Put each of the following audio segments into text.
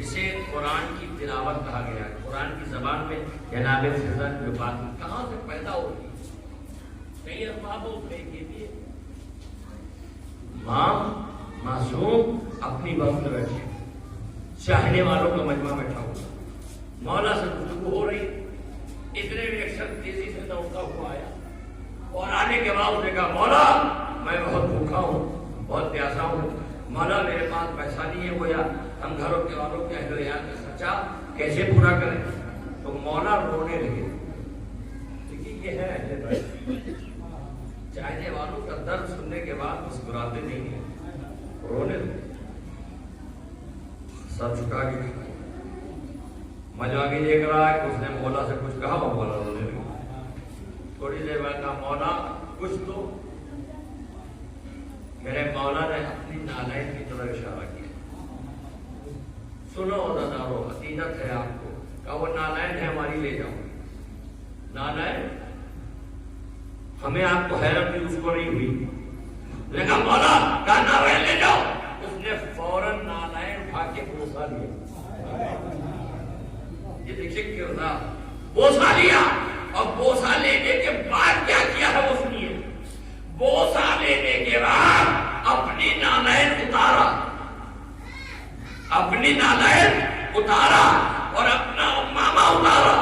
اسے قرآن کی تلاوت کہا گیا ہے۔ قرآن کی زبان میں جناب فضل جو بات کہاں سے پیدا ہوگی؟ کئی اسبابوں سے یہ بھی ماں معصوم اپنی وقت میں بیٹھے، چاہنے والوں کا مجمع بیٹھا ہوا، مولا سے گفتگو ہو رہی، اتنے میں ایک شخص تیزی سے دوڑتا ہوا آیا اور آنے کے بعد اس نے کہا مولا میں بہت بھوکا ہوں، بہت پیاسا ہوں، مولا میرے پاس پیسہ نہیں ہے، گویا ہم گھروں کے والوں کے اہل و عیال کا خرچہ کیسے پورا کریں؟ تو مولا رونے لگے۔ دیکھیے یہ ہے اہل بیت، چاہنے والوں کا درد سننے کے بعد مسکراتے نہیں ہیں، رونے لگے، سر جھکا کے مجاگی دیکھ رہا ہے کہ اس نے مولا سے کچھ کہا اور مولا رونے لگا۔ تھوڑی دیر بعد کہا مولا کچھ تو، میرے مولا نے اپنی نالین کی طرف اشارہ کیا، سنو عزادارو عقیدت ہے آپ کو، کہا وہ نالین ہے ہماری، لے جاؤ نالین، ہمیں آپ کو حیرت بھی اس کو نہیں ہوئی، نے کہا مولا کہا نالین لے جاؤ، اس نے فوراً نالین اٹھا کے بوسا لیا۔ یہ دیکھیں کردار، بوسا لیا، اور بوسا لینے کے بعد کیا کیا ہے وہ سنیے، بوسا لینے کے بعد اپنی نالین اتارا، اپنی نالین اتارا اور اپنا امامہ اتارا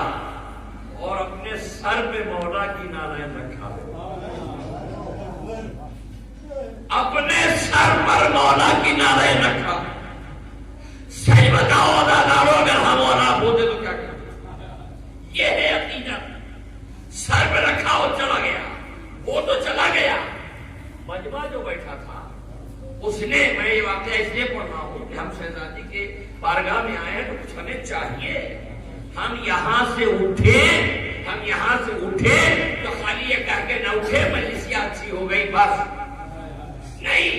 اور اپنے سر پہ مولا کی نالین رکھا، اپنے سر پر مولا کی نالین رکھا۔ صحیح بتاؤ عزادارو اگر ہم اور آپ ہوتے تو کیا کرتے؟ یہ ہے عقیدت، سر پہ رکھا اور چلا گیا، وہ تو چلا گیا، مجمع جو بیٹھا تھا اس نے، میں یہ واقعہ اس لیے پڑھ رہا ہوں کہ ہم شہزادی کے بارگاہ میں آئے ہیں تو کچھ ہمیں چاہیے، ہم یہاں سے اٹھے تو خالی یہ کہہ کے نہ اٹھے مجلس اچھی ہو گئی بس نہیں،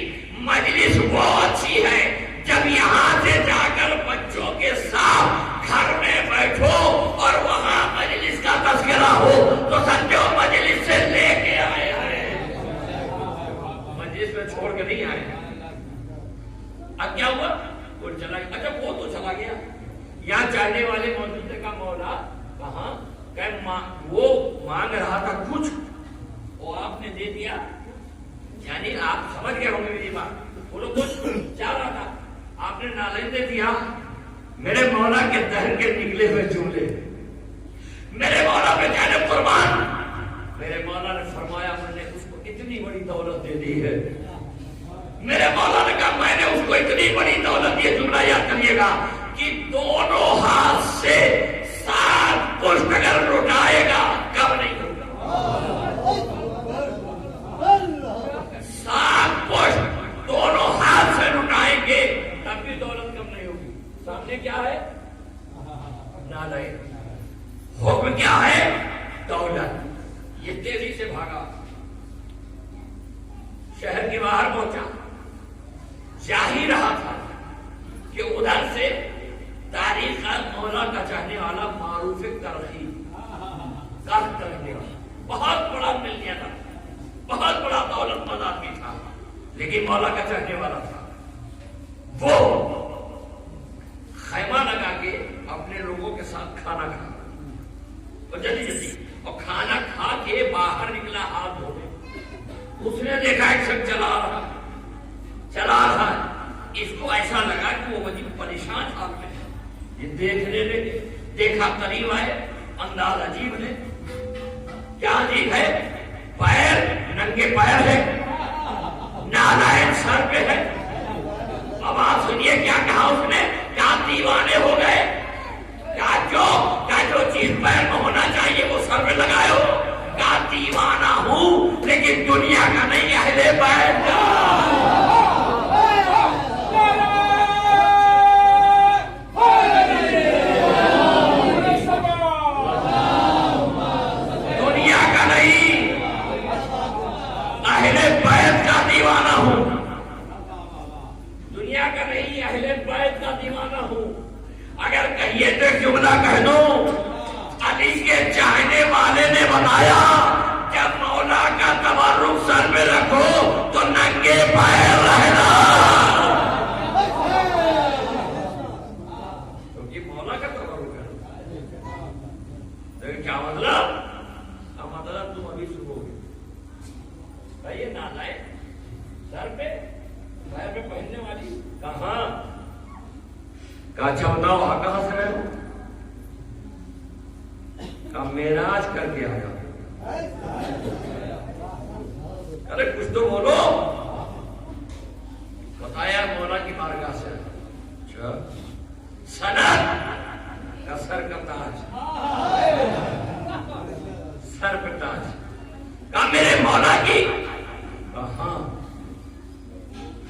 مجلس وہ اچھی ہے جب یہاں سے جا کر بچوں کے ساتھ گھر میں بیٹھو اور وہاں مجلس کا تذکرہ ہو تو سمجھو مجلس سے لے کے آئے ہیں، مجلس میں چھوڑ کے نہیں آئے۔ اب کیا ہوا؟ وہ چلا گیا، اچھا وہ تو چلا گیا، یہاں چاہنے والے موجود تھے، کہا مولا کہاں؟ کہ وہ مانگ رہا تھا کچھ، وہ آپ نے دے دیا، یعنی آپ سمجھ گئے ہوں گے میری بات، وہ لوگ کچھ چاہ رہا تھا، آپ نے نالین دے دیا۔ میرے مولا کے دہن کے نکلے ہوئے جملے، میرے مولا پہ کہنے قربان، میرے مولا نے فرمایا میں نے اس کو اتنی بڑی دولت دے دی ہے، میرے مولا نے کہا میں نے اس کو اتنی بڑی دولت دی، جملہ یاد کریے گا کہ دونوں ہاتھ سے 7 پشت اگر لٹائے گا کب نہیں ہوگا، 7 پشت دونوں ہاتھ سے لٹائیں گے تب بھی دولت کم نہیں ہوگی۔ سامنے کیا ہے؟ نالین، حکم کیا ہے؟ دولت۔ یہ تیزی سے بھاگا، شہر کے باہر پہنچا، جا ہی رہا تھا کہ ادھر سے تاریخ مولا کا چاہنے والا معروف ترقی کرنے والا بہت بڑا مل گیا تھا، بہت بڑا دولت مند آدمی تھا، لیکن مولا کا چاہنے والا تھا، وہ خیمہ لگا کے اپنے لوگوں کے ساتھ کھانا کھا اور جلدی جلدی، اور کھانا کھا کے باہر نکلا ہاتھ دھونے، اس نے دیکھا ایک شخص چلا رہا ہے، اس کو ایسا لگا کہ وہ وجہ پریشان حال میں ہے، یہ دیکھنے لگے، دیکھا قریب آئے، انداز عجیب ہے، کیا عجیب ہے؟ پیر ننگے پیر ہے، نالین سر پہ ہے، اب آپ سنیے کیا کہا اس نے، کیا دیوانے ہو گئے؟ کیا جو چیز پیر میں ہونا چاہیے وہ سر پہ لگائے ہو؟ کیا دیوانہ ہوں لیکن دنیا کا نہیں، اہل بیت کا۔ دنیا کا نہیں، اہل بیت کا دیوانہ ہوں، دنیا کا نہیں، اہل بیت کا دیوانہ ہوں۔ اگر کہیے تو جملہ کہہ دو، علی کے چاہنے والے نے بتایا جب مولا کا تبرک سر میں رکھو تو ننگے پیر رہنا، کہا اچھا بتاؤ آپ کہاں سے رہے ہو؟ کہا معراج کر کے آیا. ارے کچھ تو بولو. بتایا مولا کی بارگاہ سے. اچھا سند کا سر کا تاج, سر پہ تاج. کہا میرے مولا کی. ہاں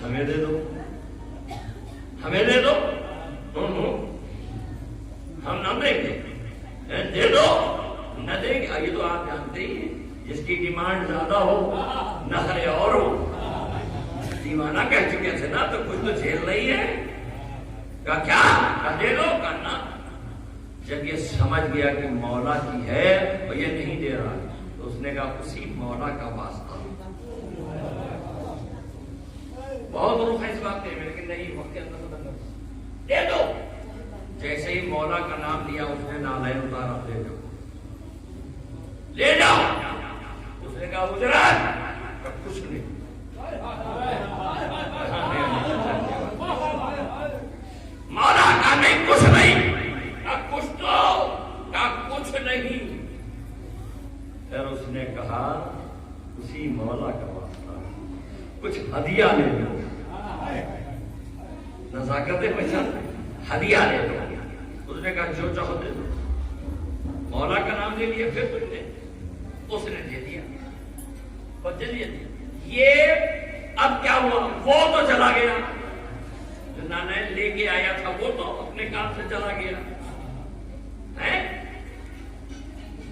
ہمیں دے دو, ہمیں دے دو. ہم نہ دیں گے. دے دو نہ دیں گے. یہ تو آپ جانتے ہی ہیں جس کی ڈیمانڈ زیادہ ہو نہ ہے اور ہو. دیوانہ کہہ چکے تھے نا, تو کچھ تو جھیل رہی ہے. کہا کیا؟ کہا دے دو. کرنا جب یہ سمجھ گیا کہ مولا کی ہے اور یہ نہیں دے رہا, تو اس نے کہا اسی مولا کا واسطہ. بہت روح ہے اس بات کے, لیکن نہیں وقت کے اندر دے دو. جیسے ہی مولا کا نام لیا اس نے نالین اتارا. دے دو, لے جاؤ. اس نے کہا اجرت. کچھ نہیں. مولا کا نہیں کچھ نہیں. کچھ تو کچھ نہیں. پھر اس نے کہا اسی مولا کا واسطہ کچھ ہدیہ لے لو. نزاکت پہچان, ہدیہ لے لو. اس نے کہا جو چاہو دے دو. مولا کا نام لے لیا. پھر تم نے, اس نے دے دیا. بدل دیا. یہ اب کیا ہوا؟ وہ تو چلا گیا جو نانائن لے کے آیا تھا, وہ تو اپنے کام سے چلا گیا.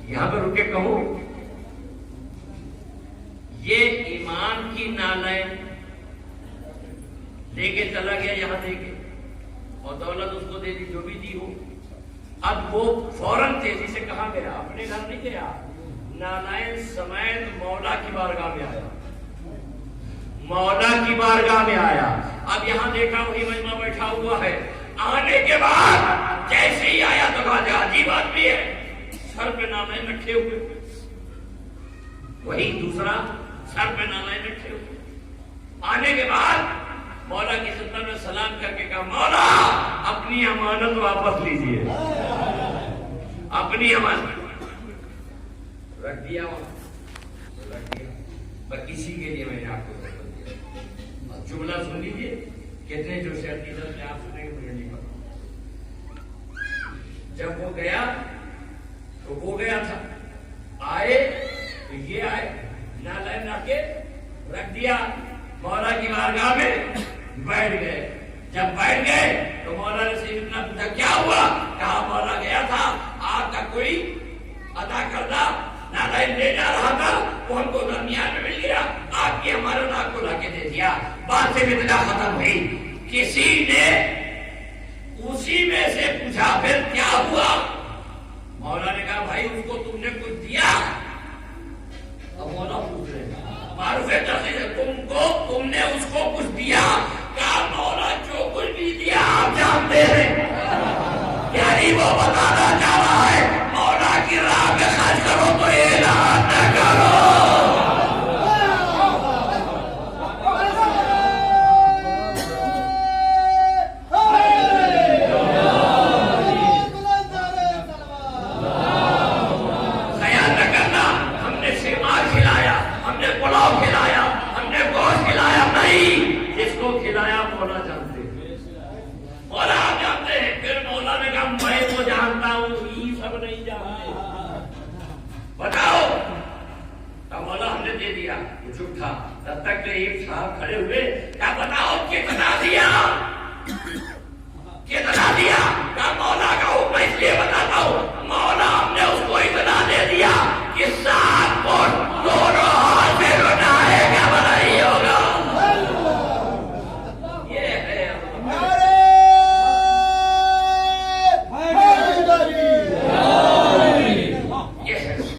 یہاں پہ رکے کہوں, یہ ایمان کی نالائن لے کے چلا گیا یہاں دے کے, اور دولت اس کو دے دی جو بھی دی ہو. اب وہ فوراً تیزی سے کہاں گیا؟ اپنے گھر نہیں گیا. نالائن سمیت مولا کی بارگاہ میں آیا. مولا کی بارگاہ میں آیا. اب یہاں دیکھا وہی مجمع بیٹھا ہوا ہے. آنے کے بعد جیسے ہی آیا تو کہا عجیب آدمی ہے, سر پہ نالائن رکھے ہوئے. وہی دوسرا سر پہ نالائن رکھے ہوئے. آنے کے بعد مولا کی خدمت میں سلام کر کے کہا مولا اپنی امانت واپس لیجیے. اپنی امانت رکھ دیا, رکھ دیا. پر اسی کے لیے میں نے آپ کو دیا. جملہ سن لیجیے, کتنے جو شرطی میں آپ سنیں گے مجھے نہیں پتا. جب وہ گیا تو وہ گیا تھا, آئے تو یہ آئے, نالائن رکھ کے رکھ دیا. مولا کی بارگاہ میں بیٹھ گئے. جب بیٹھ گئے تو مولا نے سے اتنا پوچھا کیا ہوا؟ کہا مولا گیا تھا, آپ کا کوئی ادا کردہ نالائن لے جا رہا تھا, وہ ہم کو درمیان میں مل گیا, آپ کی امانت آپ کو لا کے دے دیا. بات سے ابتدا ختم ہوئی. کسی نے اسی میں سے پوچھا پھر کیا ہوا؟ مولا نے کہا بھائی اس کو تم نے کچھ دیا. اب مولا پوچھ رہے معروف تم نے اس کو کچھ دیا؟ کہا مولا جو کچھ بھی دیا آپ جانتے ہیں. یعنی وہ بتانا چاہ رہا ہے مولا کی راہ میں خرچ کرو تو اعلان نہ کرو. تب تک تو ایک صاحب کھڑے ہوئے, کیا بتاؤ کتنا دیا؟ کتنا دیا؟ کہا مولا کا حکم اس لیے بتاتا ہوں